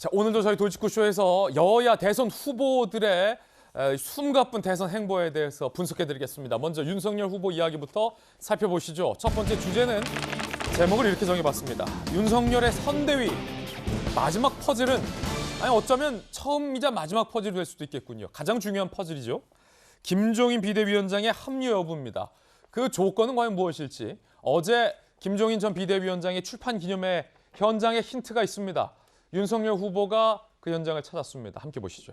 자, 오늘도 저희 돌직구쇼에서 여야 대선 후보들의 숨가쁜 대선 행보에 대해서 분석해드리겠습니다. 먼저 윤석열 후보 이야기부터 살펴보시죠. 첫 번째 주제는 제목을 이렇게 정해봤습니다. 윤석열의 선대위 마지막 퍼즐은 어쩌면 처음이자 마지막 퍼즐이 될 수도 있겠군요. 가장 중요한 퍼즐이죠. 김종인 비대위원장의 합류 여부입니다. 그 조건은 과연 무엇일지 어제 김종인 전 비대위원장의 출판 기념회 현장에 힌트가 있습니다. 윤석열 후보가 그 현장을 찾았습니다. 함께 보시죠.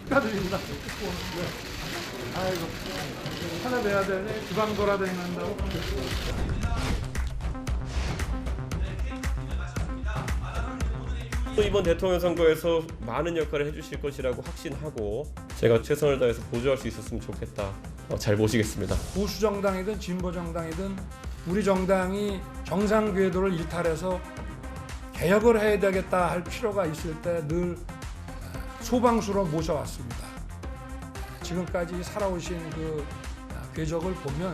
축하드립니다. 네. 아이고, 찾아내야 되네. 주방 돌아다닌다고. 또 이번 대통령 선거에서 많은 역할을 해주실 것이라고 확신하고 제가 최선을 다해서 보조할 수 있었으면 좋겠다. 잘 모시겠습니다. 보수 정당이든 진보 정당이든 우리 정당이 정상 궤도를 일탈해서 개혁을 해야 되겠다 할 필요가 있을 때 늘 소방수로 모셔왔습니다. 지금까지 살아오신 그 궤적을 보면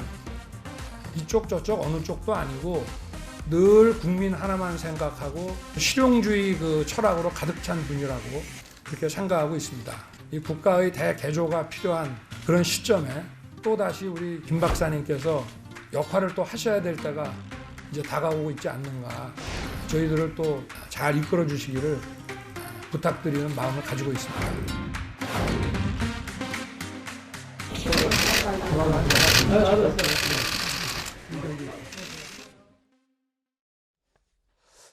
이쪽 저쪽 어느 쪽도 아니고 늘 국민 하나만 생각하고 실용주의 그 철학으로 가득 찬 분이라고 그렇게 생각하고 있습니다. 이 국가의 대개조가 필요한 그런 시점에 또다시 우리 김 박사님께서 역할을 또 하셔야 될 때가 이제 다가오고 있지 않는가. 저희들을 또 잘 이끌어 주시기를 부탁드리는 마음을 가지고 있습니다.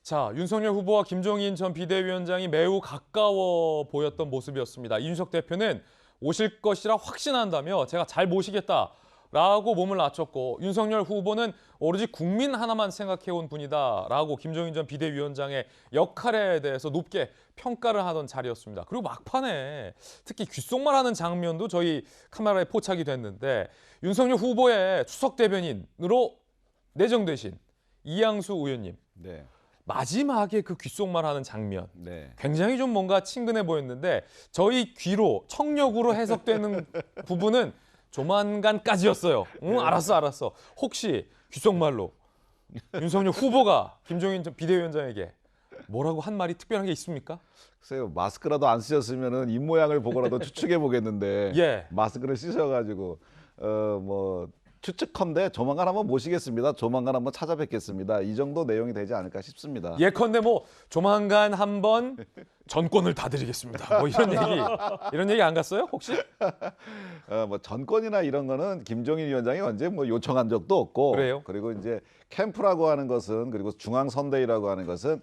자, 윤석열 후보와 김종인 전 비대위원장이 매우 가까워 보였던 모습이었습니다. 이준석 대표는 오실 것이라 확신한다며 제가 잘 모시겠다라고 몸을 낮췄고 윤석열 후보는 오로지 국민 하나만 생각해온 분이다라고 김종인 전 비대위원장의 역할에 대해서 높게 평가를 하던 자리였습니다. 그리고 막판에 특히 귓속말하는 장면도 저희 카메라에 포착이 됐는데 윤석열 후보의 수석 대변인으로 내정되신 이양수 의원님. 네. 마지막에 그 귓속말하는 장면 네. 굉장히 좀 뭔가 친근해 보였는데 저희 귀로 청력으로 해석되는 부분은 조만간까지였어요. 응, 알았어. 혹시 귓속말로 윤석열 후보가 김종인 전 비대위원장에게 뭐라고 한 말이 특별한 게 있습니까? 글쎄요, 마스크라도 안 쓰셨으면은 입 모양을 보고라도 추측해 보겠는데 예. 마스크를 쓰셔가지고 뭐 추측컨대 조만간 한번 모시겠습니다. 조만간 한번 찾아뵙겠습니다. 이 정도 내용이 되지 않을까 싶습니다. 예컨대 뭐 조만간 한번 전권을 다 드리겠습니다. 뭐 이런 얘기 안 갔어요? 혹시? 뭐 전권이나 이런 거는 김종인 위원장이 언제 뭐 요청한 적도 없고, 그래요? 그리고 이제 캠프라고 하는 것은, 그리고 중앙선대위라고 하는 것은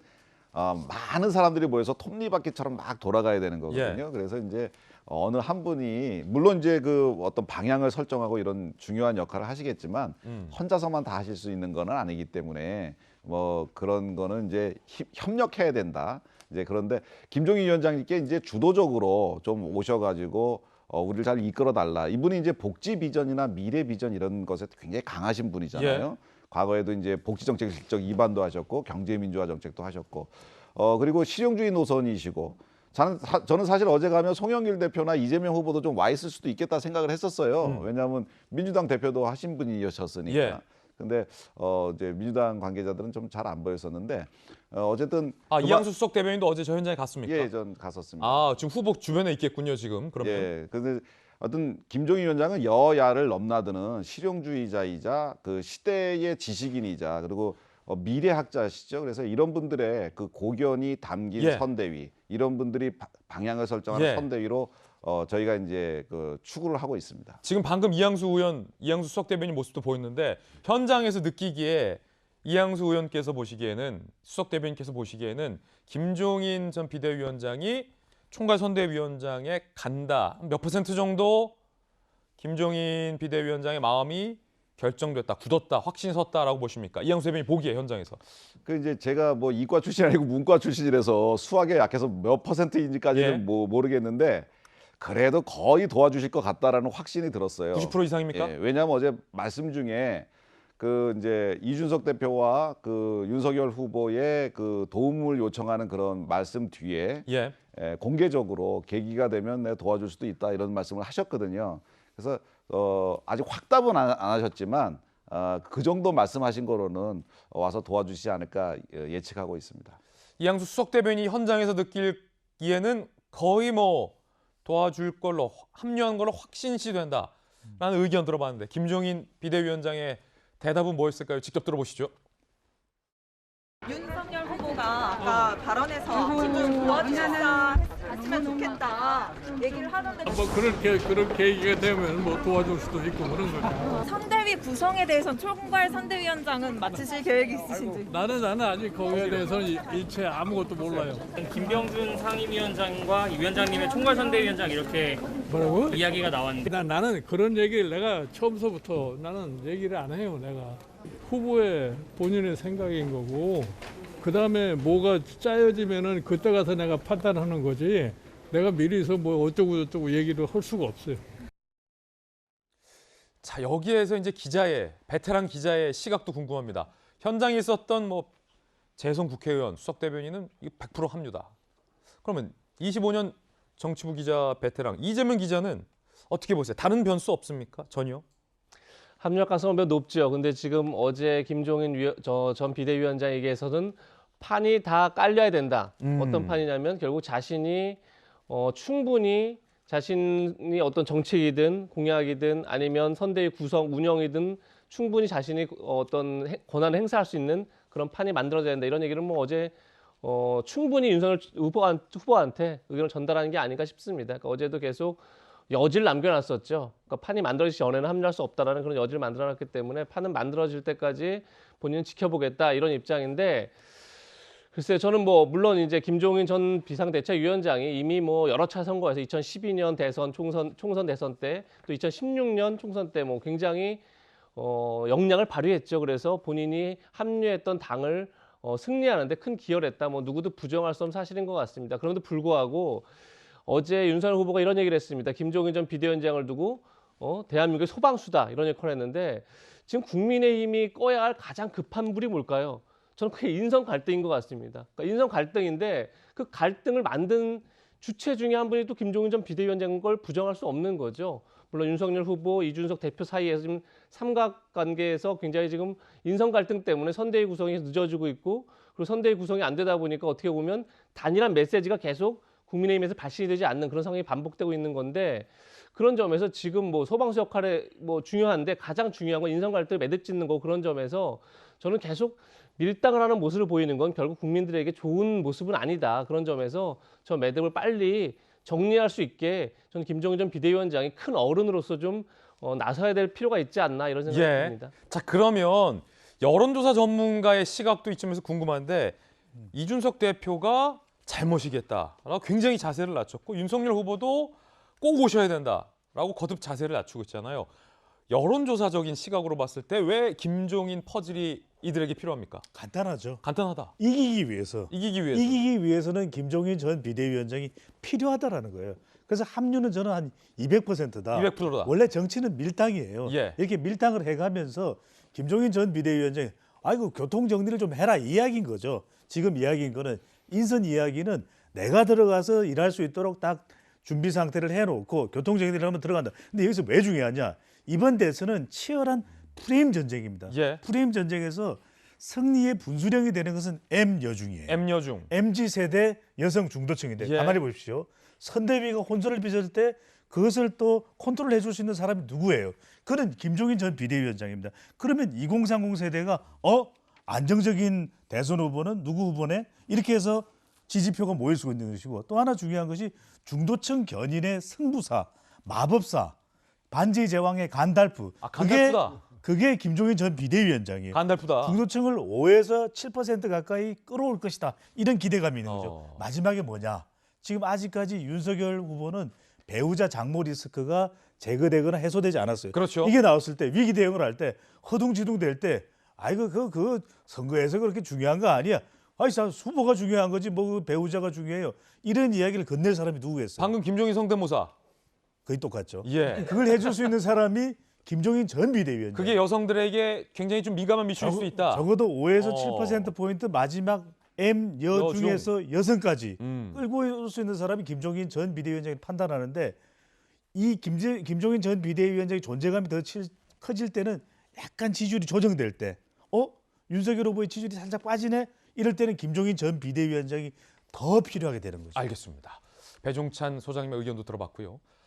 많은 사람들이 모여서 톱니바퀴처럼 막 돌아가야 되는 거거든요. 예. 그래서 이제 어느 한 분이 물론 이제 그 어떤 방향을 설정하고 이런 중요한 역할을 하시겠지만 혼자서만 다 하실 수 있는 거는 아니기 때문에 뭐 그런 거는 이제 협력해야 된다. 이제 그런데 김종인 위원장님께 이제 주도적으로 좀 오셔가지고 우리를 잘 이끌어 달라. 이분이 이제 복지 비전이나 미래 비전 이런 것에 굉장히 강하신 분이잖아요. 예. 과거에도 이제 복지 정책 실적 2반도 하셨고 경제 민주화 정책도 하셨고 그리고 실용주의 노선이시고 저는 사실 어제 가면 송영길 대표나 이재명 후보도 좀 와 있을 수도 있겠다 생각을 했었어요. 왜냐하면 민주당 대표도 하신 분이셨으니까. 예. 근데 이제 민주당 관계자들은 좀 잘 안 보였었는데 어쨌든 이양수 수석 대변인도 어제 저 현장에 갔습니까? 예, 전 갔었습니다. 지금 후보 주변에 있겠군요, 지금. 그러면. 예. 근데 어떤 김종인 위원장은 여야를 넘나드는 실용주의자이자 그 시대의 지식인이자 그리고 미래학자시죠. 그래서 이런 분들의 그 고견이 담긴 예. 선대위, 이런 분들이 방향을 설정하는 예. 선대위로 저희가 이제 그 추구를 하고 있습니다. 지금 방금 이양수 수석 대변인 모습도 보였는데 현장에서 느끼기에 이양수 의원께서 보시기에는 수석 대변인께서 보시기에는 김종인 전 비대위원장이 총괄선대위원장에 간다. 몇 퍼센트 정도 김종인 비대위원장의 마음이 결정됐다, 굳었다, 확신이 섰다라고 보십니까? 이양수 대변인 보기에 현장에서. 그 이제 제가 뭐 이과 출신 아니고 문과 출신이라서 수학에 약해서 몇 퍼센트인지까지는 예. 뭐 모르겠는데 그래도 거의 도와주실 것 같다라는 확신이 들었어요. 90% 이상입니까? 예, 왜냐하면 어제 말씀 중에 그 이제 이준석 대표와 그 윤석열 후보의 그 도움을 요청하는 그런 말씀 뒤에 예. 공개적으로 계기가 되면 내가 도와줄 수도 있다 이런 말씀을 하셨거든요. 그래서 아직 확답은 안 하셨지만 그 정도 말씀하신 거로는 와서 도와주시지 않을까 예측하고 있습니다. 이양수 수석 대변인이 현장에서 느끼기에는 거의 뭐 도와줄 걸로 합류한 걸로 확신시 된다라는 의견 들어봤는데 김종인 비대위원장의 대답은 뭐였을까요? 직접 들어보시죠. 윤석열 후보가 아까 발언에서 지금 도와주셨다 했으면 좋겠다 얘기를 하던데 뭐 그런 계기가 되면 뭐 도와줄 수도 있고 그런 거죠. 선대위 구성에 대해서는 총괄 선대위원장은 맡으실 계획이 있으신지? 나는 아직 거기에 대해서는 일체 아무것도 몰라요. 김병준 상임위원장과 이 위원장님의 총괄선대위원장 이렇게 뭐라고? 이야기가 나왔는데 나는 그런 얘기를 내가 처음서부터 나는 얘기를 안 해요. 내가 후보의 본인의 생각인 거고 그 다음에 뭐가 짜여지면은 그때 가서 내가 판단하는 거지. 내가 미리서 뭐 어쩌고 저쩌고 얘기를 할 수가 없어요. 자, 여기에서 이제 베테랑 기자의 시각도 궁금합니다. 현장에 있었던 뭐 재선 국회의원, 수석 대변인은 100% 합류다. 그러면 25년 정치부 기자 베테랑 이재명 기자는 어떻게 보세요? 다른 변수 없습니까? 전혀? 합류할 가능성은 매우 높죠. 근데 지금 어제 김종인 전 비대위원장에게서는 판이 다 깔려야 된다. 어떤 판이냐면 결국 자신이 충분히 자신이 어떤 정책이든 공약이든 아니면 선대위 구성 운영이든 충분히 자신이 어떤 권한을 행사할 수 있는 그런 판이 만들어져야 된다. 이런 얘기를 뭐 어제 충분히 윤석열 후보한테 의견을 전달하는 게 아닌가 싶습니다. 그러니까 어제도 계속 여지를 남겨놨었죠. 그러니까 판이 만들어지기 전에는 합류할 수 없다라는 그런 여지를 만들어놨기 때문에 판은 만들어질 때까지 본인은 지켜보겠다 이런 입장인데 글쎄요, 저는 뭐 물론 이제 김종인 전 비상대책위원장이 이미 뭐 여러 차 선거에서 2012년 대선 총선 대선 때 또 2016년 총선 때 뭐 굉장히 역량을 발휘했죠. 그래서 본인이 합류했던 당을 승리하는데 큰 기여를 했다. 뭐 누구도 부정할 수 없는 사실인 것 같습니다. 그럼에도 불구하고 어제 윤석열 후보가 이런 얘기를 했습니다. 김종인 전 비대위원장을 두고 대한민국의 소방수다 이런 역할을 했는데 지금 국민의힘이 꺼야 할 가장 급한 불이 뭘까요? 저는 그게 인성 갈등인 것 같습니다. 그러니까 인성 갈등인데 그 갈등을 만든 주체 중에 한 분이 또 김종인 전 비대위원장인 걸 부정할 수 없는 거죠. 물론 윤석열 후보, 이준석 대표 사이에서 지금 삼각관계에서 굉장히 지금 인성 갈등 때문에 선대위 구성이 늦어지고 있고 그리고 선대위 구성이 안 되다 보니까 어떻게 보면 단일한 메시지가 계속 국민의힘에서 발신이 되지 않는 그런 상황이 반복되고 있는 건데 그런 점에서 지금 뭐 소방수 역할에 뭐 중요한데 가장 중요한 건 인성 갈등을 매듭짓는 거 그런 점에서 저는 계속 밀당을 하는 모습을 보이는 건 결국 국민들에게 좋은 모습은 아니다. 그런 점에서 저 매듭을 빨리 정리할 수 있게 저는 김종인 전 비대위원장이 큰 어른으로서 좀 나서야 될 필요가 있지 않나 이런 생각이 듭니다. 자, 그러면 여론조사 전문가의 시각도 이쯤에서 궁금한데 이준석 대표가 잘못이겠다라고 굉장히 자세를 낮췄고 윤석열 후보도 꼭 오셔야 된다라고 거듭 자세를 낮추고 있잖아요. 여론조사적인 시각으로 봤을 때 왜 김종인 퍼즐이 이들에게 필요합니까? 간단하죠. 간단하다. 이기기 위해서. 이기기 위해서. 이기기 위해서는 김종인 전 비대위원장이 필요하다라는 거예요. 그래서 합류는 저는 한 200%다. 200%다. 원래 정치는 밀당이에요. 예. 이렇게 밀당을 해가면서 김종인 전 비대위원장이 아이고 교통 정리를 좀 해라 이 이야기인 거죠. 지금 이야기인 거는 인선 이야기는 내가 들어가서 일할 수 있도록 딱 준비 상태를 해놓고 교통 정리를 하면 들어간다. 근데 여기서 왜 중요하냐? 이번 대선은 치열한 프레임 전쟁입니다. 예. 프레임 전쟁에서 승리의 분수령이 되는 것은 M여중이에요. M여중. MZ세대 여성 중도층인데 예. 가만히 보십시오. 선대위가 혼선을 빚을 때 그것을 또 컨트롤 해줄 수 있는 사람이 누구예요? 그는 김종인 전 비대위원장입니다. 그러면 2030 세대가 안정적인 대선 후보는 누구 후보네? 이렇게 해서 지지표가 모일 수 있는 것이고 또 하나 중요한 것이 중도층 견인의 승부사, 마법사, 반지의 제왕의 간달프. 간달프다. 그게 김종인 전 비대위원장이에요. 간달프다. 중도층을 5에서 7% 가까이 끌어올 것이다. 이런 기대감이 있는 거죠. 마지막에 뭐냐? 지금 아직까지 윤석열 후보는 배우자 장모 리스크가 제거되거나 해소되지 않았어요. 그렇죠. 이게 나왔을 때 위기 대응을 할 때 허둥지둥 될 때 아이고 그 선거에서 그렇게 중요한 거 아니야. 아니 후보가 중요한 거지 뭐 배우자가 중요해요. 이런 이야기를 건넬 사람이 누구겠어요? 방금 김종인 성대모사. 거의 똑같죠. 예. 그걸 해줄 수 있는 사람이 김종인 전 비대위원장. 그게 여성들에게 굉장히 좀 민감한 미칠 수 있다. 적어도 5에서 7%포인트 마지막 M 여 중에서 여성까지 끌고 올 수 있는 사람이 김종인 전 비대위원장이 판단하는데 이 김종인 전 비대위원장의 존재감이 더 커질 때는 약간 지지율이 조정될 때, 윤석열 후보의 지지율이 살짝 빠지네. 이럴 때는 김종인 전 비대위원장이 더 필요하게 되는 거죠. 알겠습니다. 배종찬 소장님의 의견도 들어봤고요.